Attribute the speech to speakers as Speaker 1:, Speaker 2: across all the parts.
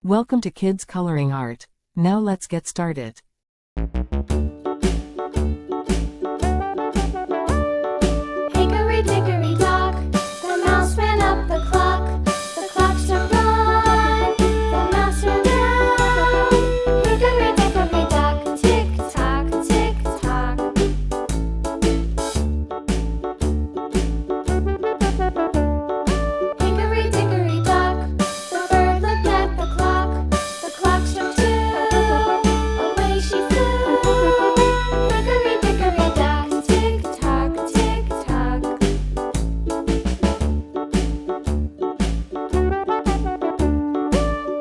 Speaker 1: Welcome to Kids Coloring Art. Now let's get started.
Speaker 2: Hickory dickory dock, the mouse ran up the clock. The clock struck one, the mouse ran down. Hickory dickory dock, tick tock, tick tock. Hickory dickory dock, the bird looked at the clock. The clock struck two, away she flew. Hickory dickory dock, tick tock, tick tock.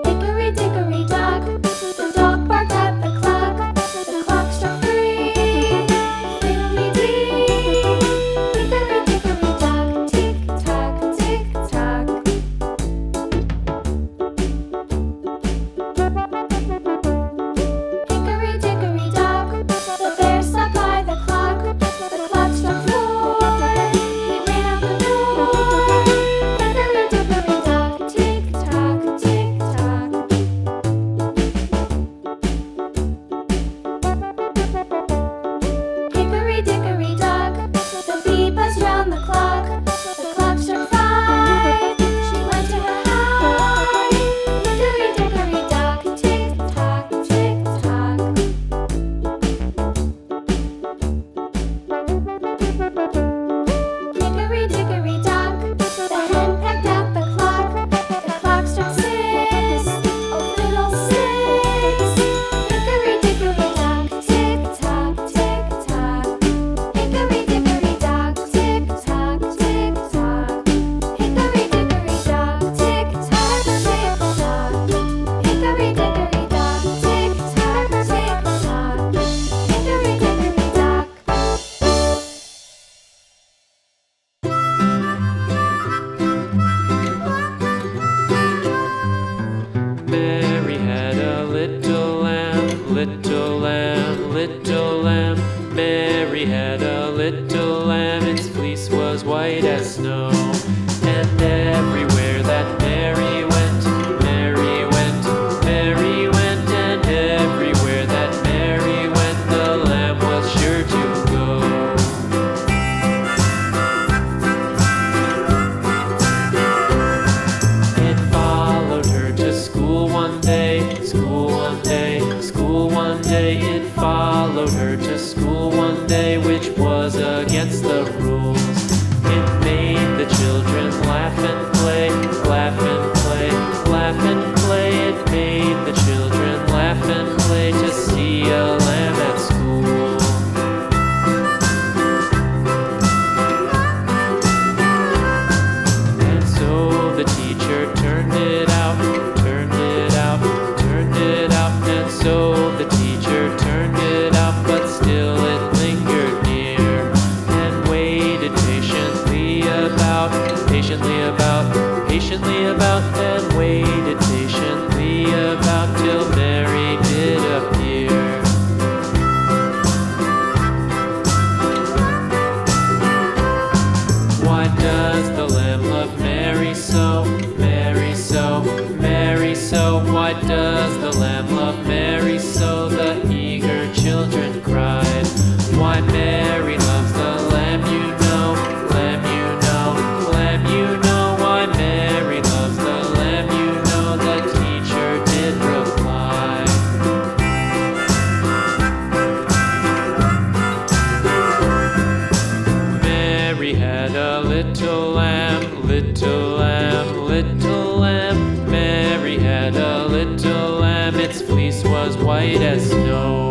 Speaker 2: Hickory dickory dock, the dog barked at the clock. The clock struck three, fiddly-dee. Hickory dickory dock, tick tock, tick tock. Hickory dickory dock, the bear sat by the clock. The clock struck four, he ran out the door. Hickory dickory dock, tick tock, tick tock. Hickory dickory dock, the bee buzzed round the clock. The clock struck five, she went to her hive. Hickory dickory dock, tick tock, tick tock. Hickory dickory dock, the hen pecked at the clock. The clock struck six, oh fiddlesticks. Hickory dickory dock, tick tock, tick tock. Hickory dickory dock, tick tock, tick tock. Hickory dickory dock, tick tock, tick tock. Hickory dickory dock, tick tock, tick tock. Hickory dickory dock.
Speaker 3: Mary had a little lamb, little lamb, little lamb. Mary had a little lamb, its fleece was white as snow. And everywhere that Mary went, Mary went, Mary went. And everywhere that Mary went, the lamb was sure to go. It followed her to school one day, school one day, school one day. It followed her to school one day, which was against the rules. It made the children laugh and play, laugh and play, laugh and play. It made the children laugh and play to see a lamb at school. And so the teacher turned it out, turned it out, turned it out. And so the teacher turned it out, but still it lingered near and waited patiently about, patiently about, patiently about, and waited patiently about till Mary did appear. Why does the lamb love Mary so, Mary so, Mary so? Why does the lamb love Mary so? The eager children cried. Why Mary loves the lamb, you know, lamb, you know, lamb, you know. Why Mary loves the lamb, you know, the teacher did reply. Mary had a little lamb, little lamb, little lamb. Mary had a little lamb, its fleece was white as snow.